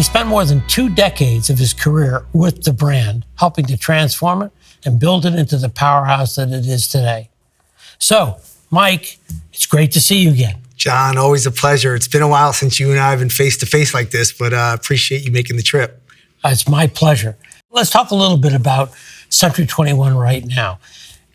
He spent more than 2 decades of his career with the brand, helping to transform it and build it into the powerhouse that it is today. So, Mike, it's great to see you again. John, always a pleasure. It's been a while since you and I have been face-to-face like this, but I appreciate you making the trip. It's my pleasure. Let's talk a little bit about Century 21 right now.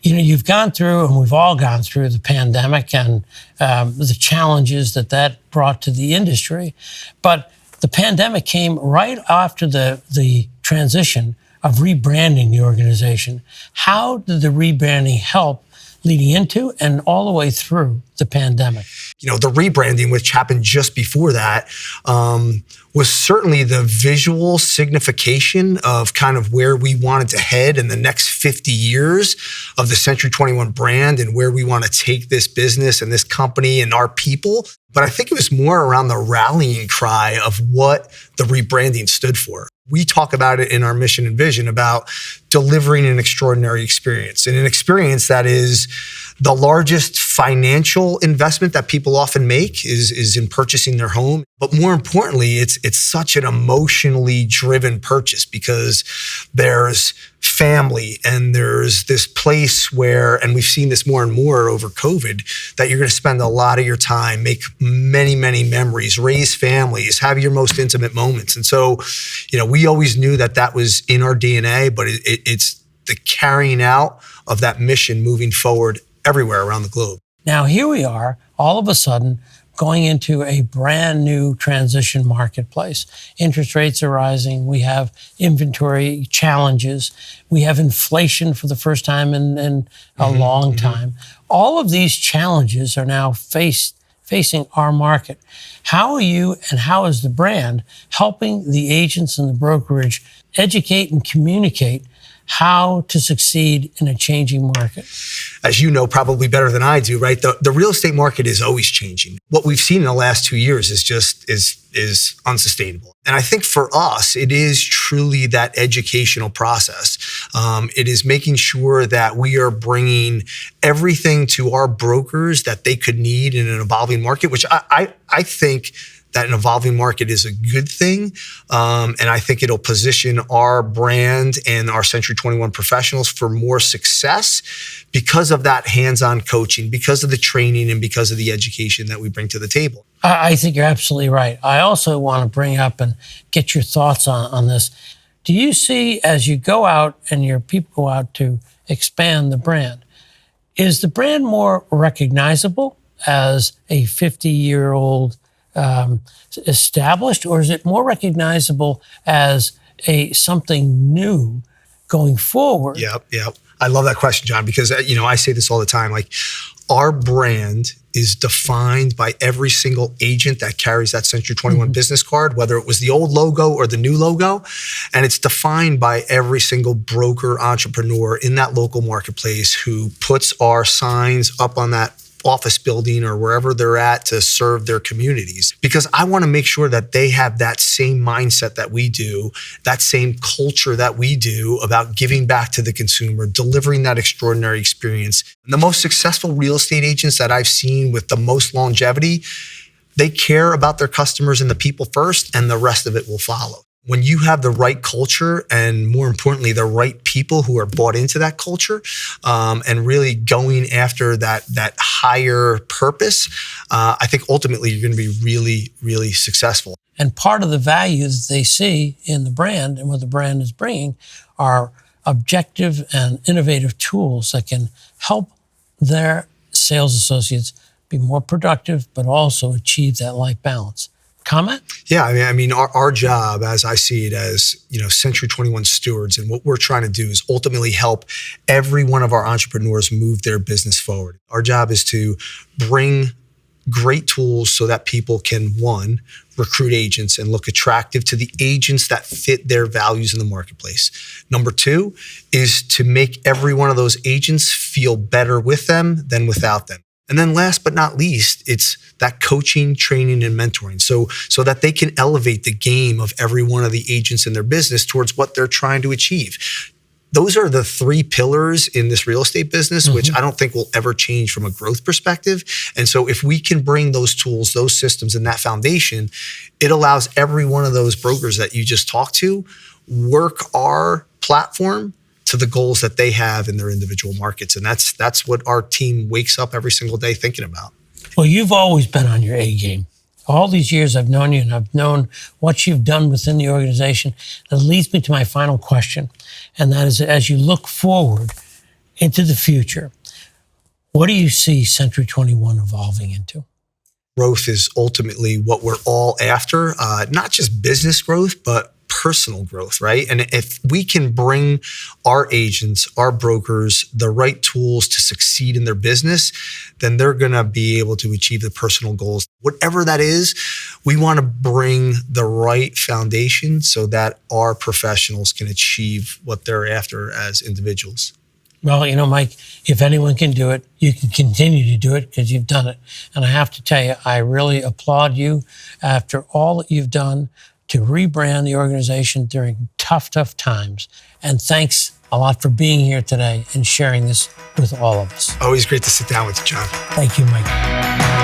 You know, you've gone through, and we've all gone through, the pandemic and the challenges that brought to the industry. But the pandemic came right after the transition of rebranding the organization. How did the rebranding help leading into and all the way through the pandemic? You know, the rebranding, which happened just before that, was certainly the visual signification of kind of where we wanted to head in the next 50 years of the Century 21 brand and where we want to take this business and this company and our people. But I think it was more around the rallying cry of what the rebranding stood for. We talk about it in our mission and vision about delivering an extraordinary experience, and an experience that is the largest financial investment that people often make is in purchasing their home. But more importantly, it's such an emotionally driven purchase because there's family and there's this place where, and we've seen this more and more over COVID, that you're going to spend a lot of your time, make many, many memories, raise families, have your most intimate moments. And so, you know, we always knew that was in our DNA, but it's the carrying out of that mission moving forward everywhere around the globe. Now, here we are, all of a sudden, going into a brand new transition marketplace. Interest rates are rising. We have inventory challenges. We have inflation for the first time in a long time. All of these challenges are now facing our market. How are you and how is the brand helping the agents and the brokerage educate and communicate how to succeed in a changing market? As you know, probably better than I do, right? The real estate market is always changing. What we've seen in the last 2 years is unsustainable. And I think for us, it is truly that educational process. It is making sure that we are bringing everything to our brokers that they could need in an evolving market, which I think that an evolving market is a good thing. And I think it'll position our brand and our Century 21 professionals for more success because of that hands-on coaching, because of the training, and because of the education that we bring to the table. I think you're absolutely right. I also want to bring up and get your thoughts on this. Do you see, as you go out and your people go out to expand the brand, is the brand more recognizable as a 50-year-old established, or is it more recognizable as something new going forward? Yep. I love that question, John, because I say this all the time. Like, our brand is defined by every single agent that carries that Century 21 business card, whether it was the old logo or the new logo. And it's defined by every single broker, entrepreneur in that local marketplace who puts our signs up on that office building or wherever they're at to serve their communities. Because I want to make sure that they have that same mindset that we do, that same culture that we do about giving back to the consumer, delivering that extraordinary experience. And the most successful real estate agents that I've seen with the most longevity, they care about their customers and the people first, and the rest of it will follow. When you have the right culture, and more importantly, the right people who are bought into that culture, and really going after that higher purpose, I think ultimately you're going to be really, really successful. And part of the value that they see in the brand and what the brand is bringing are objective and innovative tools that can help their sales associates be more productive, but also achieve that life balance. Comment? Yeah, I mean, our job, as I see it, as Century 21 stewards, and what we're trying to do is ultimately help every one of our entrepreneurs move their business forward. Our job is to bring great tools so that people can, one, recruit agents and look attractive to the agents that fit their values in the marketplace. Number two is to make every one of those agents feel better with them than without them. And then last but not least, it's that coaching, training, and mentoring so that they can elevate the game of every one of the agents in their business towards what they're trying to achieve. those are the three pillars in this real estate business, which I don't think will ever change from a growth perspective. And so if we can bring those tools, those systems, and that foundation, it allows every one of those brokers that you just talked to work our platform to the goals that they have in their individual markets. And that's what our team wakes up every single day thinking about. Well, you've always been on your A game. All these years I've known you, and I've known what you've done within the organization. That leads me to my final question, and that is, as you look forward into the future, what do you see Century 21 evolving into? Growth is ultimately what we're all after, not just business growth, but personal growth, right? And if we can bring our agents, our brokers, the right tools to succeed in their business, then they're going to be able to achieve the personal goals. Whatever that is, we want to bring the right foundation so that our professionals can achieve what they're after as individuals. Well, Mike, if anyone can do it, you can continue to do it because you've done it. And I have to tell you, I really applaud you after all that you've done to rebrand the organization during tough times. And thanks a lot for being here today and sharing this with all of us. Always great to sit down with you, John. Thank you, Mike.